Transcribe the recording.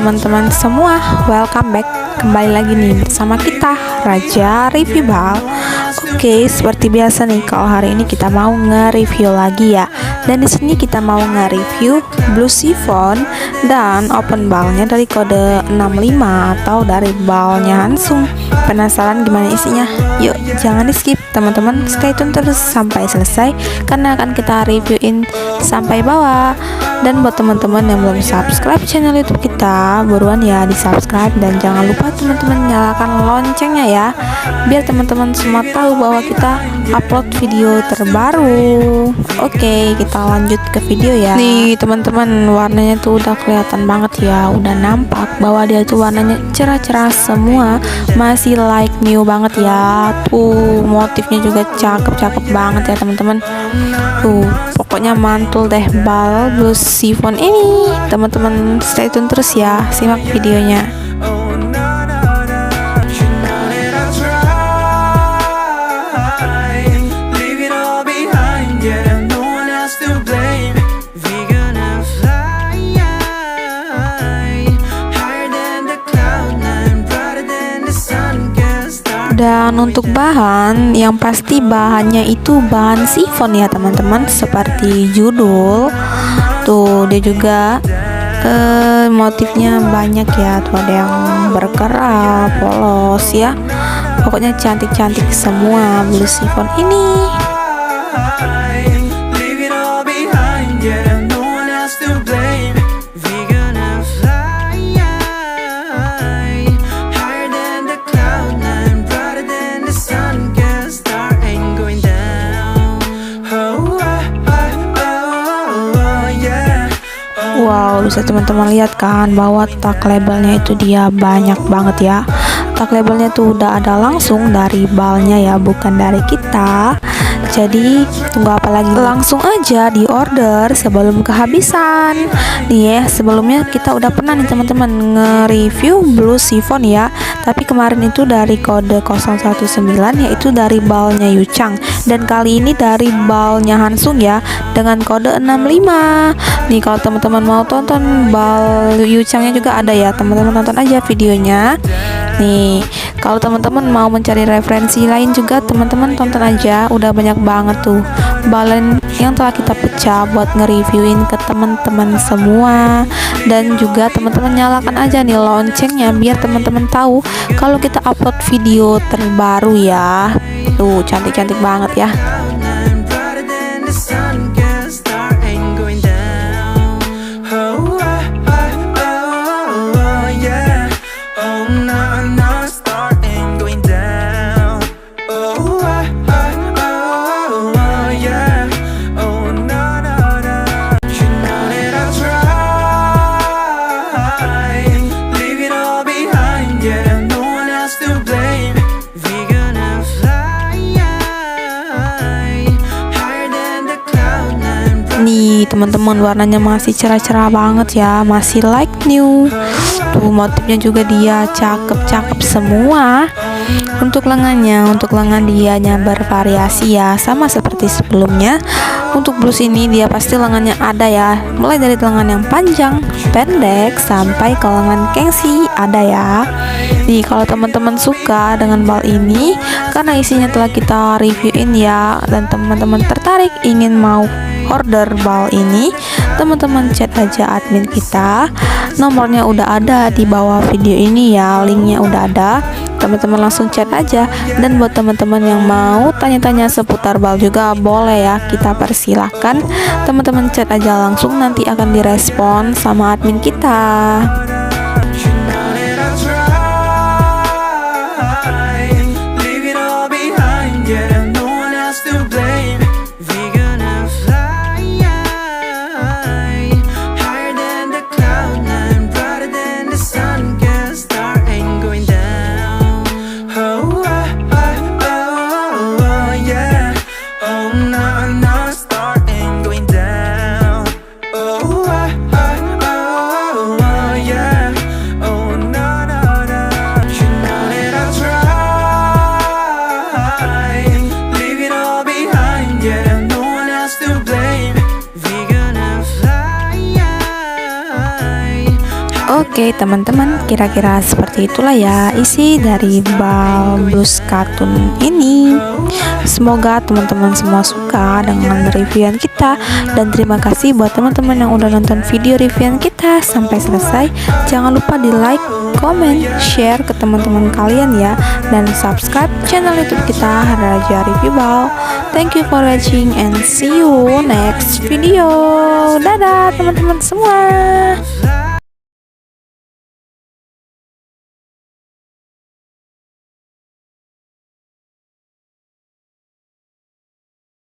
teman-teman semua, welcome back. Kembali lagi nih bersama kita Raja Review Bal. Oke, seperti biasa nih, kalau hari ini kita mau nge-review lagi ya. Dan di sini kita mau nge-review Blue Chiffon dan open balnya dari kode 65 atau dari balnya Hansung. Penasaran gimana isinya? Yuk, jangan di skip teman-teman, stay tune terus sampai selesai karena akan kita reviewin sampai bawah. Dan buat teman-teman yang belum subscribe channel YouTube kita, buruan ya di subscribe dan jangan lupa teman-teman nyalakan loncengnya ya, biar teman-teman semua tahu bahwa kita upload video terbaru. Oke, kita lanjut ke video ya. Nih teman-teman, warnanya tuh udah kelihatan banget ya, udah nampak bahwa dia tuh warnanya cerah-cerah semua, masih like new banget ya. Tuh motifnya juga cakep-cakep banget ya teman-teman. Tuh pokoknya mantul deh bal Blue Chiffon ini. Teman-teman stay tune terus ya, simak videonya. Dan untuk bahan, yang pasti bahannya itu bahan chiffon ya teman-teman, seperti judul. Tuh dia juga motifnya banyak ya, tuh ada yang berkerah, polos ya. Pokoknya cantik-cantik semua Blue Chiffon ini. Wow, bisa teman-teman lihat kan bahwa tag labelnya itu dia banyak banget ya. Tag labelnya tuh udah ada langsung dari balnya ya, bukan dari kita. Jadi tunggu apa lagi, langsung aja di order sebelum kehabisan. Nih ya, sebelumnya kita udah pernah nih teman-teman nge-review Blue Chiffon ya, tapi kemarin itu dari kode 019 yaitu dari balnya Yuchang, dan kali ini dari balnya Hansung ya dengan kode 65. Nih kalau teman-teman mau tonton bal Yuchangnya juga ada ya, teman-teman tonton aja videonya. Nih kalau teman-teman mau mencari referensi lain juga, teman-teman tonton aja, udah banyak banget tuh balen yang telah kita pecah buat nge-reviewin ke teman-teman semua. Dan juga teman-teman nyalakan aja nih loncengnya biar teman-teman tahu kalau kita upload video terbaru ya. Tuh cantik-cantik banget ya. Nih teman-teman, warnanya masih cerah-cerah banget ya, masih like new. Tuh motifnya juga dia cakep-cakep semua. Untuk lengannya, untuk lengan dianya bervariasi ya, sama seperti sebelumnya. Untuk blus ini dia pasti lengannya ada ya, mulai dari lengan yang panjang, pendek, sampai ke lengan gengsi ada ya. Nih kalau teman-teman suka dengan bal ini karena isinya telah kita reviewin ya, dan teman-teman tertarik ingin mau order bal ini, teman-teman chat aja admin kita, nomornya udah ada di bawah video ini ya, linknya udah ada, teman-teman langsung chat aja. Dan buat teman-teman yang mau tanya-tanya seputar bal juga boleh ya, kita persilahkan, teman-teman chat aja langsung, nanti akan direspon sama admin kita. Yeah. Oke teman-teman, kira-kira seperti itulah ya isi dari Bal Blues Cartoon ini. Semoga teman-teman semua suka dengan reviewan kita, dan terima kasih buat teman-teman yang udah nonton video reviewan kita sampai selesai. Jangan lupa di like, comment, share ke teman-teman kalian ya, dan subscribe channel YouTube kita Raja Review Bal. Thank you for watching and see you next video. Dadah teman-teman semua.